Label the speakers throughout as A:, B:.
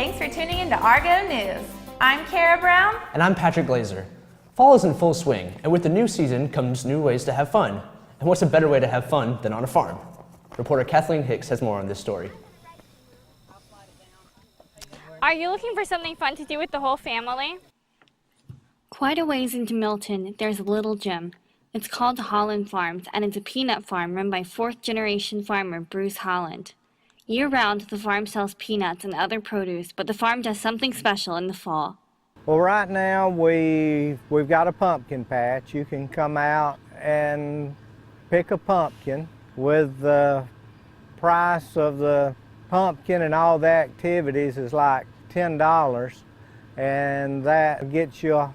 A: Thanks for tuning in to Argo News. I'm Kara Brown.
B: And I'm Patrick Glazer. Fall is in full swing, and with the new season comes new ways to have fun. And what's a better way to have fun than on a farm? Reporter Kathleen Hicks has more on this story.
C: Are you looking for something fun to do with the whole family?
D: Quite a ways into Milton, there's a little gym. It's called Holland Farms, and it's a peanut farm run by fourth-generation farmer Bruce Holland. Year-round, the farm sells peanuts and other produce, but the farm does something special in the fall.
E: Well, right now we've got a pumpkin patch. You can come out and pick a pumpkin. With the price of the pumpkin and all the activities is like $10, and that gets you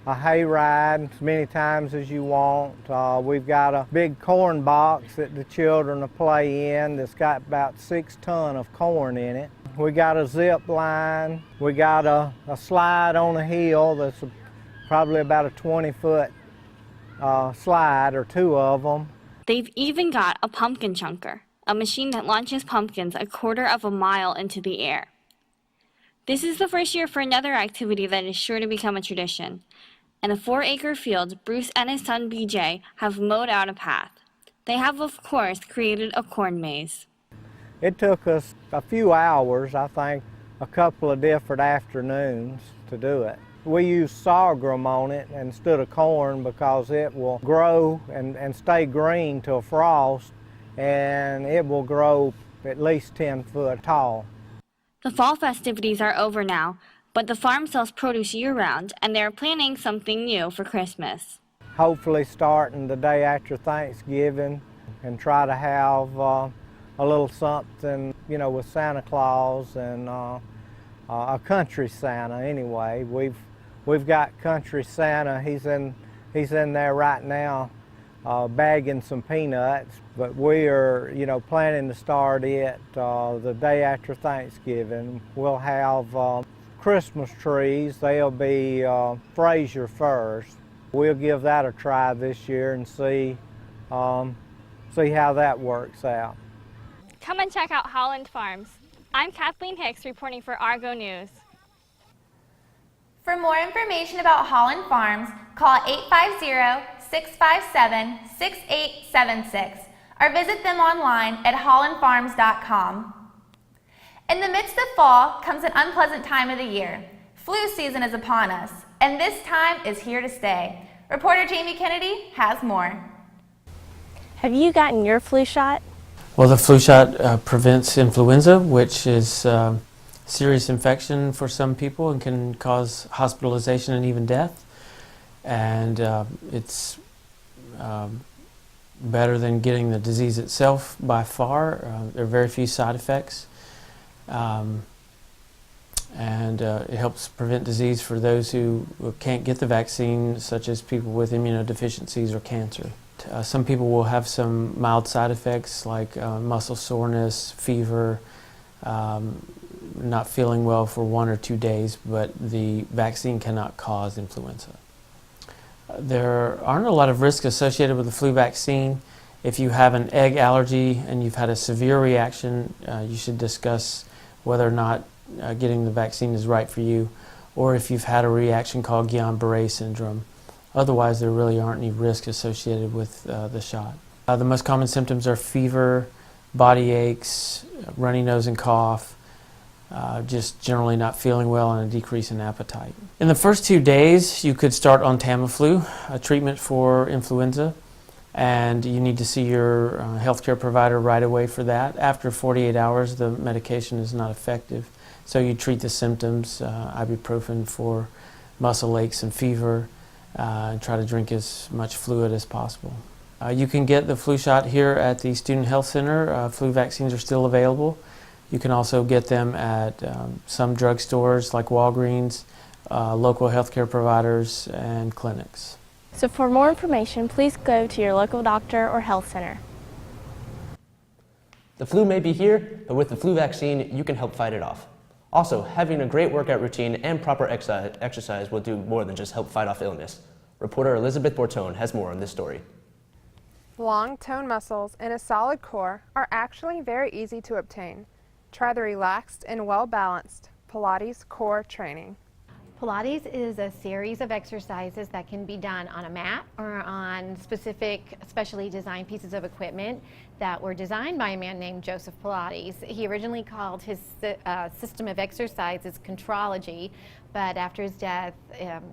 E: a hay ride as many times as you want. We've got a big corn box that the children will play in that's got about 6 tons of corn in it. We got a zip line. We got a slide on a hill that's probably about a 20-foot slide, or 2 of them.
D: They've even got a pumpkin chunker, a machine that launches pumpkins a 1/4 of a mile into the air. This is the first year for another activity that is sure to become a tradition. In a 4-acre field, Bruce and his son BJ have mowed out a path. They have, of course, created a corn maze.
E: It took us a few hours, I think a couple of different afternoons to do it. We use sorghum on it instead of corn because it will grow and stay green till frost, and it will grow at least 10 foot tall.
D: The fall festivities are over now, but the farm sells produce year-round, and they're planning something new for Christmas.
E: Hopefully starting the day after Thanksgiving, and try to have a little something, you know, with Santa Claus and a country Santa anyway. We've got country Santa. He's in there right now bagging some peanuts, but we are, you know, planning to start it the day after Thanksgiving. We'll have Christmas trees. They'll be Fraser firs. We'll give that a try this year and see how that works out.
C: Come and check out Holland Farms. I'm Kathleen Hicks reporting for Argo News.
A: For more information about Holland Farms, call 850-657-6876 or visit them online at hollandfarms.com. In the midst of fall comes an unpleasant time of the year. Flu season is upon us, and this time is here to stay. Reporter Jamie Kennedy has more.
F: Have you gotten your flu shot?
G: Well, the flu shot prevents influenza, which is serious infection for some people and can cause hospitalization and even death. And it's better than getting the disease itself by far. There are very few side effects. It helps prevent disease for those who can't get the vaccine, such as people with immunodeficiencies or cancer. Some people will have some mild side effects like muscle soreness, fever, not feeling well for 1 or 2 days, but the vaccine cannot cause influenza. There aren't a lot of risks associated with the flu vaccine. If you have an egg allergy and you've had a severe reaction, you should discuss whether or not getting the vaccine is right for you, or if you've had a reaction called Guillain-Barré syndrome. Otherwise, there really aren't any risks associated with the shot. The most common symptoms are fever, body aches, runny nose and cough, just generally not feeling well, and a decrease in appetite. In the first 2 days, you could start on Tamiflu, a treatment for influenza, and you need to see your healthcare provider right away for that. After 48 hours, the medication is not effective, so you treat the symptoms, ibuprofen for muscle aches and fever, and try to drink as much fluid as possible. You can get the flu shot here at the Student Health Center. Flu vaccines are still available. You can also get them at some drugstores like Walgreens, local healthcare providers, and clinics.
F: So for more information, please go to your local doctor or health center.
B: The flu may be here, but with the flu vaccine, you can help fight it off. Also, having a great workout routine and proper exercise will do more than just help fight off illness. Reporter Elizabeth Bortone has more on this story.
H: Long toned muscles and a solid core are actually very easy to obtain. Try the relaxed and well-balanced Pilates core training.
I: Pilates is a series of exercises that can be done on a mat or on specially designed pieces of equipment that were designed by a man named Joseph Pilates. He originally called his system of exercises Contrology, but after his death,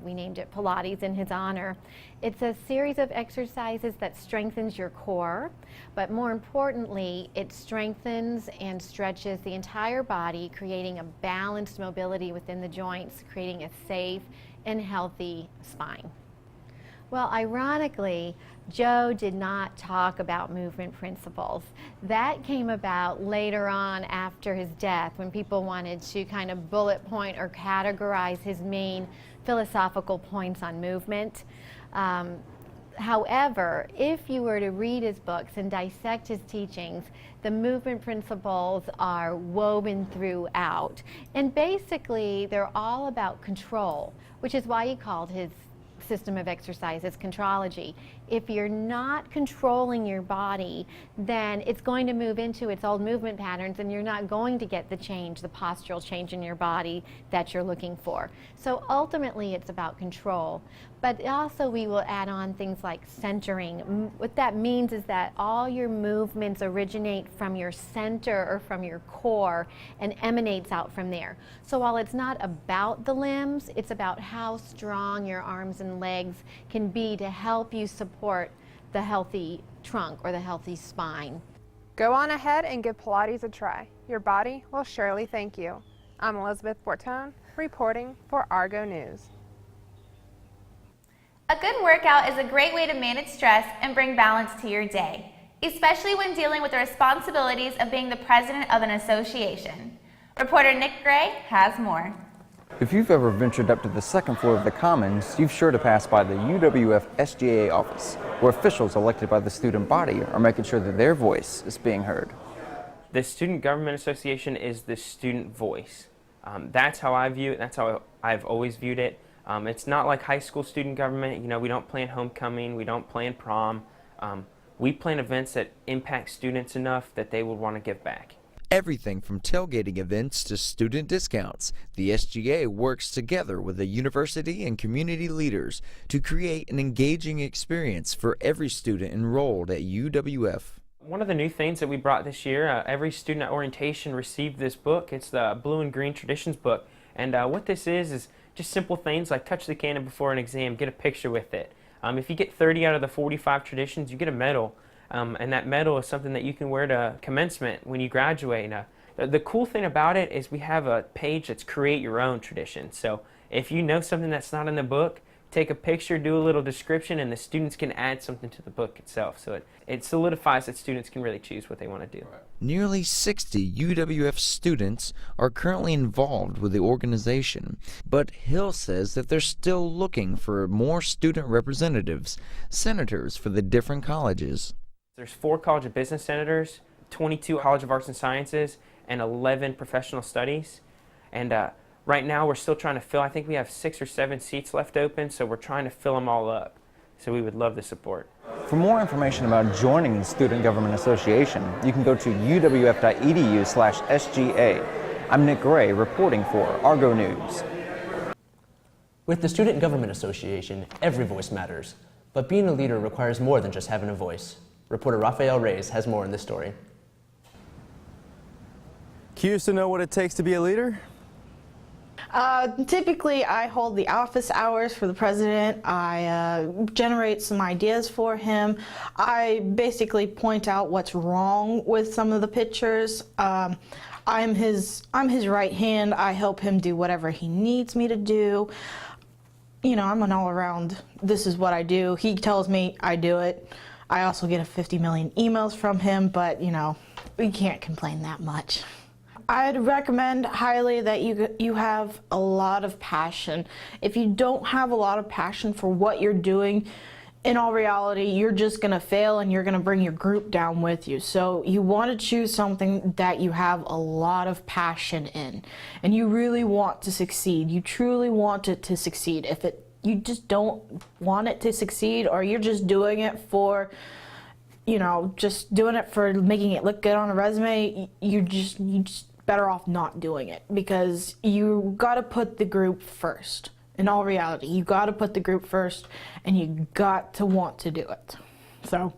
I: we named it Pilates in his honor. It's a series of exercises that strengthens your core, but more importantly, it strengthens and stretches the entire body, creating a balanced mobility within the joints, creating a safe and healthy spine. Well, ironically, Joe did not talk about movement principles. That came about later on after his death, when people wanted to kind of bullet point or categorize his main philosophical points on movement. However, if you were to read his books and dissect his teachings, the movement principles are woven throughout. And basically, they're all about control, which is why he called his system of exercises Contrology. If you're not controlling your body, then it's going to move into its old movement patterns, and you're not going to get the change, the postural change in your body that you're looking for. So ultimately, it's about control. But also, we will add on things like centering. What that means is that all your movements originate from your center or from your core and emanates out from there. So while it's not about the limbs, it's about how strong your arms and legs can be to help you support the healthy trunk or the healthy spine.
H: Go on ahead and give Pilates a try. Your body will surely thank you. I'm Elizabeth Bortone, reporting for Argo News.
A: A good workout is a great way to manage stress and bring balance to your day, especially when dealing with the responsibilities of being the president of an association. Reporter Nick Gray has more.
J: If you've ever ventured up to the second floor of the Commons, you've sure to pass by the UWF SGA office, where officials elected by the student body are making sure that their voice is being heard.
K: The Student Government Association is the student voice. That's how I view it. That's how I've always viewed it. It's not like high school student government. You know, we don't plan homecoming, we don't plan prom. We plan events that impact students enough that they would want to give back.
L: Everything from tailgating events to student discounts, the SGA works together with the university and community leaders to create an engaging experience for every student enrolled at UWF.
K: One of the new things that we brought this year, every student at orientation received this book. It's the Blue and Green Traditions book. And what this is just simple things like touch the cannon before an exam, get a picture with it. If you get 30 out of the 45 traditions, you get a medal. And that medal is something that you can wear to commencement when you graduate. The cool thing about it is we have a page that's create your own tradition. So if you know something that's not in the book, take a picture, do a little description, and the students can add something to the book itself. So it solidifies that students can really choose what they want to do.
L: Nearly 60 UWF students are currently involved with the organization, but Hill says that they're still looking for more student representatives, senators for the different colleges.
K: There's 4 College of Business senators, 22 College of Arts and Sciences, and 11 professional studies. And right now we're still trying to fill, I think we have 6 or 7 seats left open, so we're trying to fill them all up. So we would love the support.
J: For more information about joining the Student Government Association, you can go to uwf.edu/SGA. I'm Nick Gray, reporting for Argo News.
B: With the Student Government Association, every voice matters. But being a leader requires more than just having a voice. Reporter Rafael Reyes has more in this story.
M: Curious to know what it takes to be a leader?
N: Typically, I hold the office hours for the president. I generate some ideas for him. I basically point out what's wrong with some of the pictures. I'm his right hand. I help him do whatever he needs me to do. You know, I'm an all-around, this is what I do. He tells me, I do it. I also get 50 million emails from him, but, you know, we can't complain that much. I'd recommend highly that you have a lot of passion. If you don't have a lot of passion for what you're doing, in all reality, you're just going to fail and you're going to bring your group down with you. So you want to choose something that you have a lot of passion in and you really want to succeed. You truly want it to succeed. If you just don't want it to succeed, or you're just doing it for, you know, just doing it for making it look good on a resume, you just better off not doing it, because you got to put the group first. In all reality, you got to put the group first, and you got to want to do it. So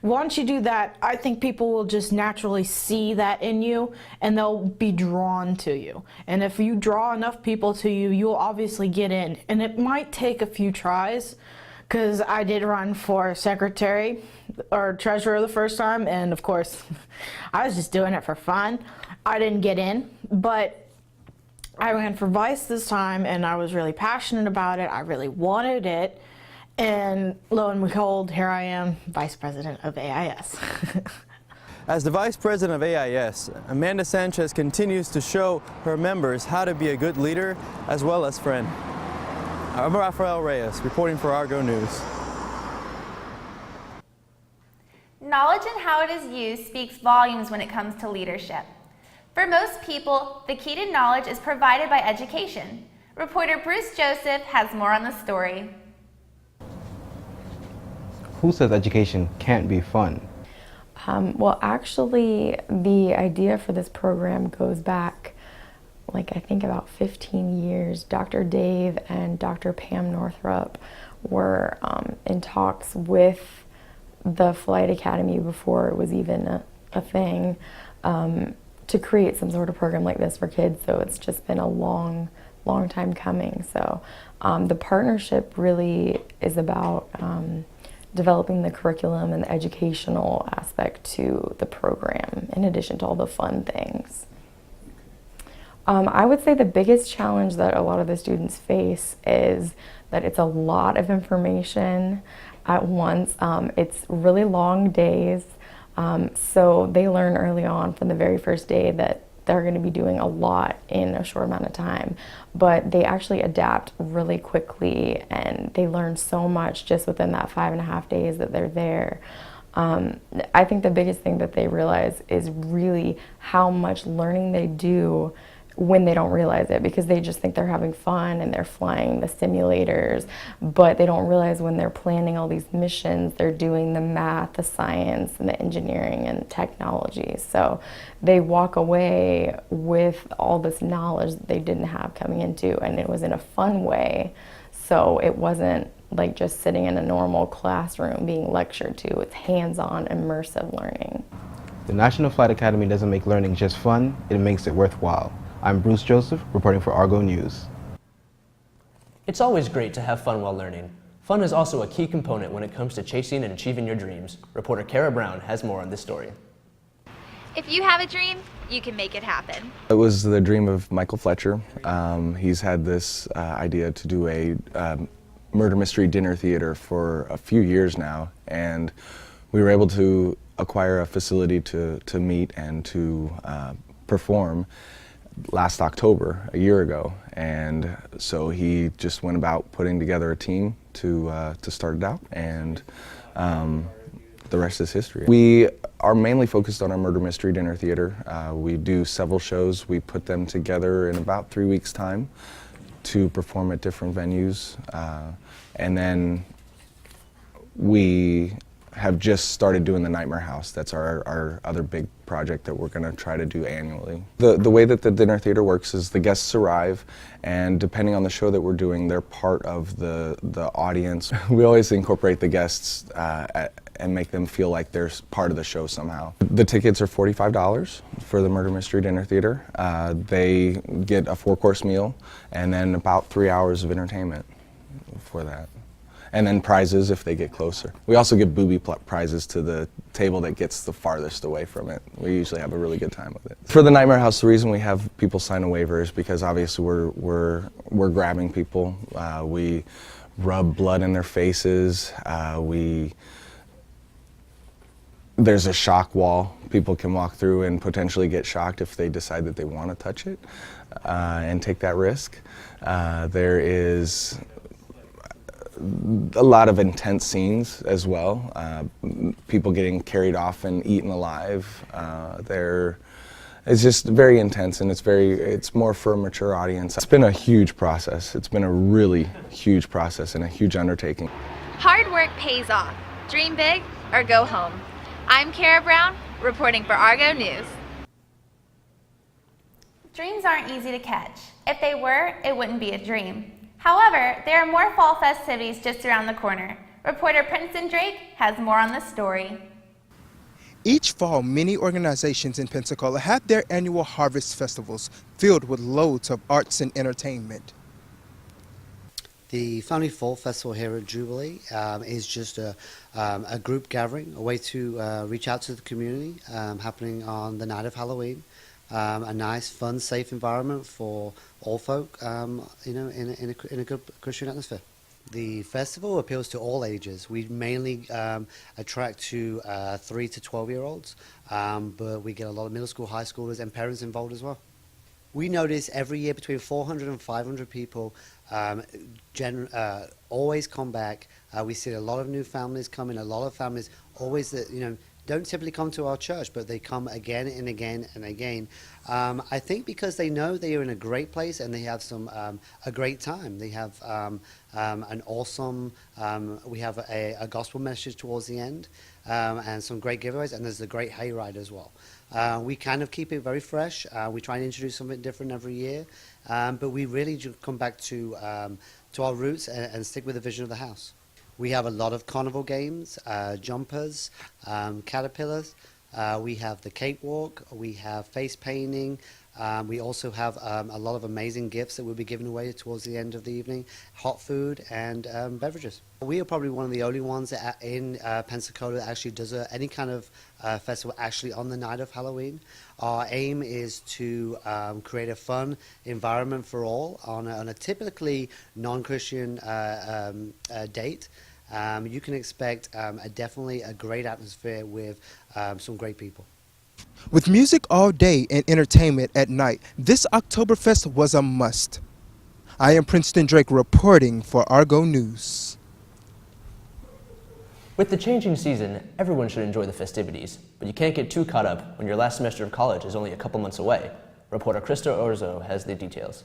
N: once you do that, I think people will just naturally see that in you, and they'll be drawn to you. And if you draw enough people to you, you'll obviously get in. And it might take a few tries, because I did run for secretary or treasurer the first time, and of course, I was just doing it for fun. I didn't get in, but I ran for vice this time, and I was really passionate about it. I really wanted it. And lo and behold, here I am, Vice President of AIS.
M: As the Vice President of AIS, Amanda Sanchez continues to show her members how to be a good leader as well as friend. I'm Rafael Reyes, reporting for Argo News.
A: Knowledge and how it is used speaks volumes when it comes to leadership. For most people, the key to knowledge is provided by education. Reporter Bruce Joseph has more on the story.
O: Who says education can't be fun?
P: Well, actually, the idea for this program goes back, I think about 15 years. Dr. Dave and Dr. Pam Northrup were in talks with the Flight Academy before it was even a thing to create some sort of program like this for kids. So it's just been a long time coming. So the partnership really is about developing the curriculum and the educational aspect to the program, in addition to all the fun things. I would say the biggest challenge that a lot of the students face is that it's a lot of information at once. It's really long days, so they learn early on from the very first day that they're going to be doing a lot in a short amount of time, but they actually adapt really quickly, and they learn so much just within that 5.5 days that they're there. I think the biggest thing that they realize is really how much learning they do when they don't realize it, because they just think they're having fun and they're flying the simulators, but they don't realize when they're planning all these missions, they're doing the math, the science, and the engineering and technology. So they walk away with all this knowledge that they didn't have coming into, and it was in a fun way. So it wasn't like just sitting in a normal classroom being lectured to. It's hands-on, immersive learning.
O: The National Flight Academy doesn't make learning just fun, it makes it worthwhile. I'm Bruce Joseph, reporting for Argo News.
B: It's always great to have fun while learning. Fun is also a key component when it comes to chasing and achieving your dreams. Reporter Kara Brown has more on this story.
A: If you have a dream, you can make it happen.
Q: It was the dream of Michael Fletcher. He's had this idea to do a murder mystery dinner theater for a few years now, and we were able to acquire a facility to meet and to perform last October, a year ago, and so he just went about putting together a team to start it out, and the rest is history. We are mainly focused on our murder mystery dinner theater. We do several shows. We put them together in about 3 weeks' time to perform at different venues, and then we have just started doing the Nightmare House. That's our other big project that we're going to try to do annually. The way that the dinner theater works is the guests arrive, and depending on the show that we're doing, they're part of the audience. We always incorporate the guests and make them feel like they're part of the show somehow. The tickets are $45 for the Murder Mystery Dinner Theater. They get a 4-course meal and then about 3 hours of entertainment for that. And then prizes if they get closer. We also give booby prizes to the table that gets the farthest away from it. We usually have a really good time with it. For the Nightmare House, the reason we have people sign a waiver is because obviously we're grabbing people. We rub blood in their faces. There's a shock wall people can walk through and potentially get shocked if they decide that they want to touch it and take that risk. There is a lot of intense scenes as well. People getting carried off and eaten alive. It's just very intense, and it's more for a mature audience. It's been a huge process. It's been a really huge process and a huge undertaking.
A: Hard work pays off. Dream big or go home. I'm Kara Brown, reporting for Argo News. Dreams aren't easy to catch. If they were, it wouldn't be a dream. However, there are more fall festivities just around the corner. Reporter Princeton Drake has more on this story.
R: Each fall, many organizations in Pensacola have their annual harvest festivals filled with loads of arts and entertainment.
S: The Founding Fall Festival here at Jubilee is just a group gathering, a way to reach out to the community, happening on the night of Halloween. A nice, fun, safe environment for all folk, in a good Christian atmosphere. The festival appeals to all ages. We mainly attract to 3 to 12-year-olds, but we get a lot of middle school, high schoolers, and parents involved as well. We notice every year between 400 and 500 people always come back. We see a lot of new families coming, a lot of families always that, don't typically come to our church, but they come again and again and again. I think because they know they are in a great place and they have a great time. They have an awesome, we have a gospel message towards the end, and some great giveaways, and there's a great hayride as well. We kind of keep it very fresh. We try and introduce something different every year, but we really do come back to our roots and stick with the vision of the house. We have a lot of carnival games, jumpers, caterpillars. We have the cakewalk. We have face painting. We also have a lot of amazing gifts that we'll be giving away towards the end of the evening, hot food and beverages. We are probably one of the only ones in Pensacola that actually does any kind of festival actually on the night of Halloween. Our aim is to create a fun environment for all on a typically non-Christian date. You can expect definitely a great atmosphere with some great people.
R: With music all day and entertainment at night, this Oktoberfest was a must. I am Princeton Drake reporting for Argo News.
B: With the changing season, everyone should enjoy the festivities, but you can't get too caught up when your last semester of college is only a couple months away. Reporter Krista Orzo has the details.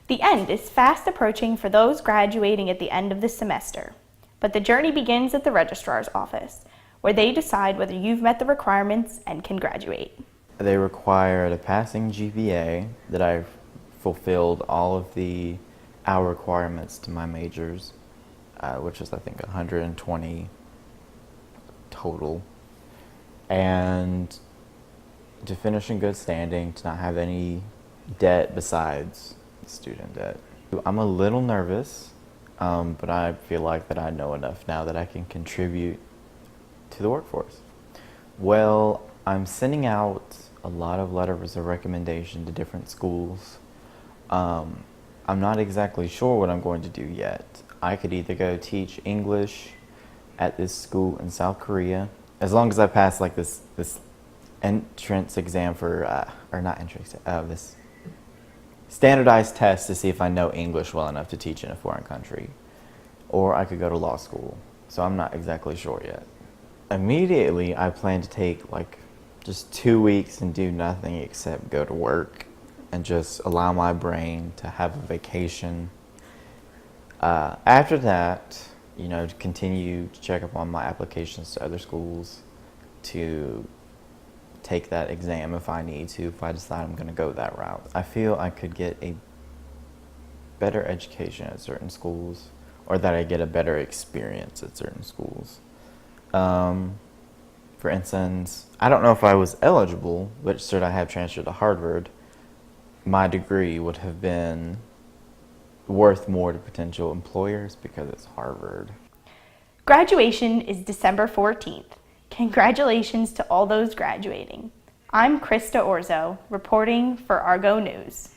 T: The end is fast approaching for those graduating at the end of the semester, but the journey begins at the registrar's office, where they decide whether you've met the requirements and can graduate.
U: They required a passing GPA, that I've fulfilled all of the hour requirements to my majors, which is I think 120 total, and to finish in good standing, to not have any debt besides student debt. I'm a little nervous, but I feel like that I know enough now that I can contribute to the workforce. Well, I'm sending out a lot of letters of recommendation to different schools. I'm not exactly sure what I'm going to do yet. I could either go teach English at this school in South Korea, as long as I pass like this entrance exam for, or not entrance, this standardized test to see if I know English well enough to teach in a foreign country. Or I could go to law school, so I'm not exactly sure yet. Immediately, I plan to take like just 2 weeks and do nothing except go to work and just allow my brain to have a vacation. After that, to continue to check up on my applications to other schools, to take that exam if I need to, if I decide I'm going to go that route. I feel I could get a better education at certain schools, or that I get a better experience at certain schools. For instance, I don't know if I was eligible, but should I have transferred to Harvard, my degree would have been worth more to potential employers because it's Harvard.
T: Graduation is December 14th. Congratulations to all those graduating. I'm Krista Orzo, reporting for Argo News.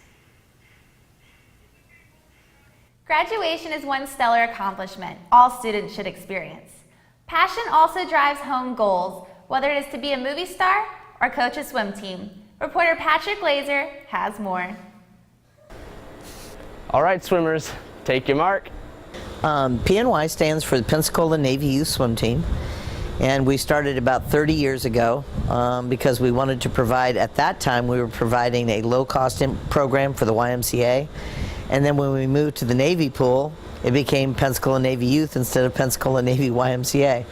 A: Graduation is one stellar accomplishment all students should experience. Passion also drives home goals, whether it is to be a movie star or coach a swim team. Reporter Patrick Glazer has more.
B: All right, swimmers, take your mark.
V: PNY stands for the Pensacola Navy Youth Swim Team, and we started about 30 years ago because we wanted to provide, at that time we were providing a low-cost program for the YMCA, and then when we moved to the Navy pool, it became Pensacola Navy Youth instead of Pensacola Navy YMCA.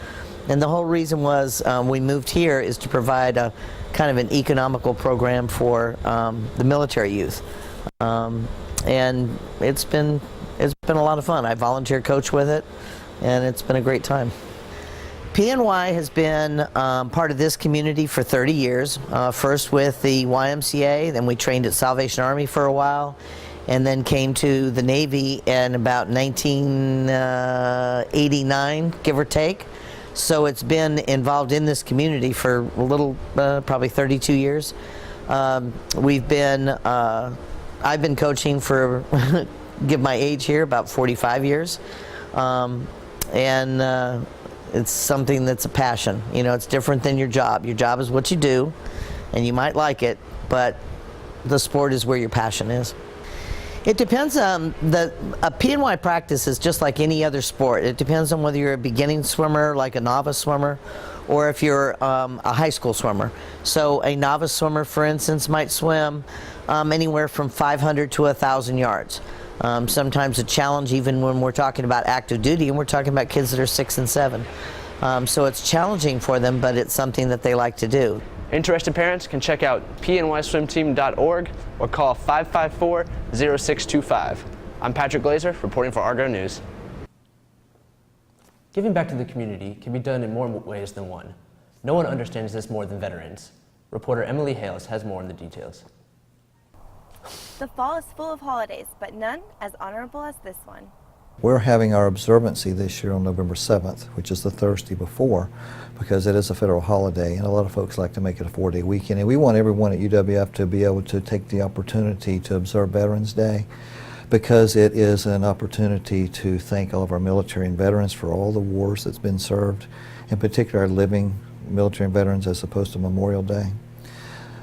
V: And the whole reason was we moved here is to provide a kind of an economical program for the military youth. And it's been a lot of fun. I volunteer coach with it, and it's been a great time. PNY has been part of this community for 30 years, first with the YMCA, then we trained at Salvation Army for a while, and then came to the Navy in about 1989, give or take. So it's been involved in this community for a little, probably 32 years. I've been coaching for, give my age here, about 45 years. It's something that's a passion. You know, it's different than your job. Your job is what you do, and you might like it, but the sport is where your passion is. It depends on a PNY practice is just like any other sport. It depends on whether you're a beginning swimmer, like a novice swimmer, or if you're a high school swimmer. So a novice swimmer, for instance, might swim anywhere from 500 to 1,000 yards. Sometimes a challenge even when we're talking about active duty, and we're talking about kids that are 6 and 7. So it's challenging for them, but it's something that they like to do.
B: Interested parents can check out pnyswimteam.org or call 554-0625. I'm Patrick Glazer, reporting for Argo News. Giving back to the community can be done in more ways than one. No one understands this more than veterans. Reporter Emily Hales has more on the details.
D: The fall is full of holidays, but none as honorable as this one.
E: We're having our observancy this year on November 7th, which is the Thursday before, because it is a federal holiday, and a lot of folks like to make it a 4-day weekend. And we want everyone at UWF to be able to take the opportunity to observe Veterans Day, because it is an opportunity to thank all of our military and veterans for all the wars that's been served, in particular our living military and veterans as opposed to Memorial Day.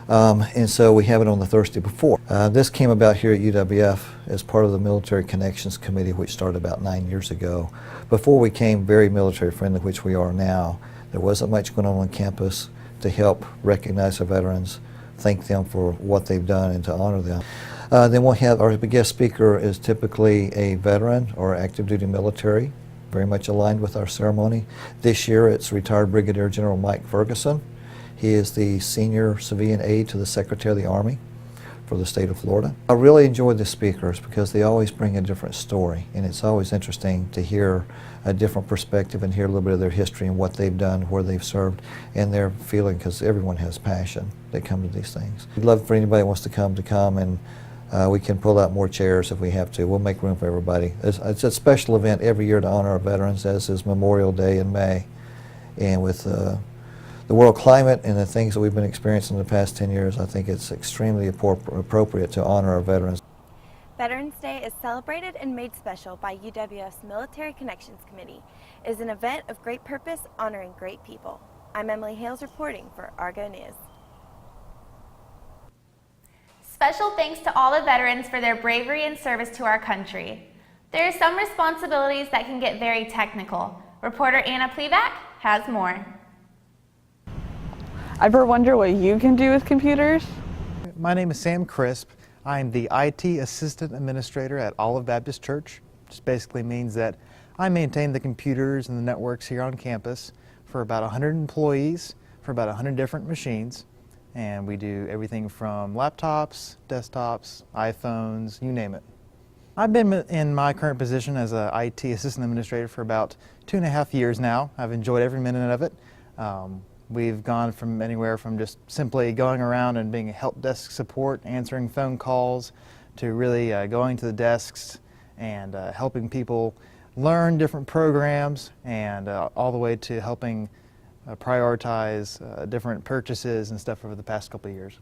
E: And so we have it on the Thursday before. This came about here at UWF as part of the Military Connections Committee, which started about 9 years ago. Before we became very military friendly, which we are now, there wasn't much going on campus to help recognize our veterans, thank them for what they've done, and to honor them. Then we'll have our guest speaker is typically a veteran or active duty military, very much aligned with our ceremony. This year it's retired Brigadier General Mike Ferguson. He is the senior civilian aide to the Secretary of the Army for the state of Florida. I really enjoy the speakers because they always bring a different story, and it's always interesting to hear a different perspective and hear a little bit of their history and what they've done, where they've served, and their feeling, because everyone has passion that come to these things. We'd love for anybody who wants to come, and we can pull out more chairs if we have to. We'll make room for everybody. It's a special event every year to honor our veterans, as is Memorial Day in May. And with the world climate and the things that we've been experiencing in the past 10 years, I think it's extremely appropriate to honor our veterans.
D: Veterans Day is celebrated and made special by UWF's Military Connections Committee. It is an event of great purpose honoring great people. I'm Emily Hales reporting for Argo News.
A: Special thanks to all the veterans for their bravery and service to our country. There are some responsibilities that can get very technical. Reporter Anna Plevac has more.
W: Ever wonder what you can do with computers?
X: My name is Sam Crisp. I'm the IT Assistant Administrator at Olive Baptist Church. Which basically means that I maintain the computers and the networks here on campus for about 100 employees for about 100 different machines. And we do everything from laptops, desktops, iPhones, you name it. I've been in my current position as an IT Assistant Administrator for about 2.5 years now. I've enjoyed every minute of it. We've gone from anywhere from just simply going around and being help desk support, answering phone calls, to really going to the desks and helping people learn different programs, and all the way to helping prioritize different purchases and stuff over the past couple of years.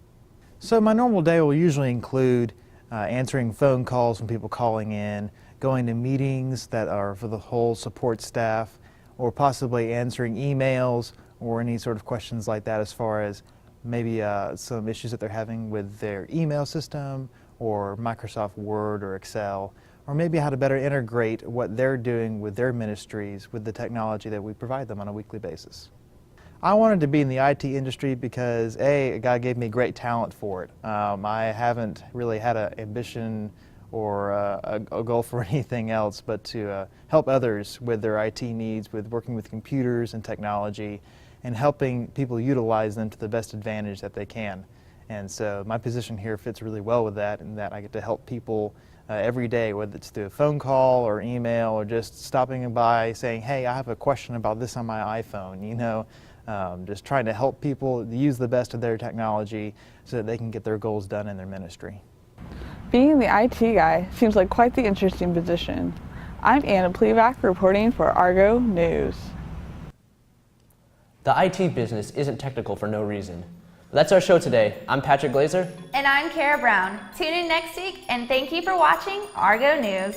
X: So my normal day will usually include answering phone calls from people calling in, going to meetings that are for the whole support staff, or possibly answering emails or any sort of questions like that, as far as maybe some issues that they're having with their email system or Microsoft Word or Excel, or maybe how to better integrate what they're doing with their ministries with the technology that we provide them on a weekly basis. I wanted to be in the IT industry because A, God gave me great talent for it. I haven't really had an ambition or a goal for anything else but to help others with their IT needs, with working with computers and technology, and helping people utilize them to the best advantage that they can. And so my position here fits really well with that, in that I get to help people every day, whether it's through a phone call or email or just stopping by saying, hey, I have a question about this on my iPhone, you know, just trying to help people use the best of their technology so that they can get their goals done in their ministry.
W: Being the IT guy seems like quite the interesting position. I'm Anna Plevac reporting for Argo News.
B: The IT business isn't technical for no reason. That's our show today. I'm Patrick Glazer.
A: And I'm Kara Brown. Tune in next week, and thank you for watching Argo News.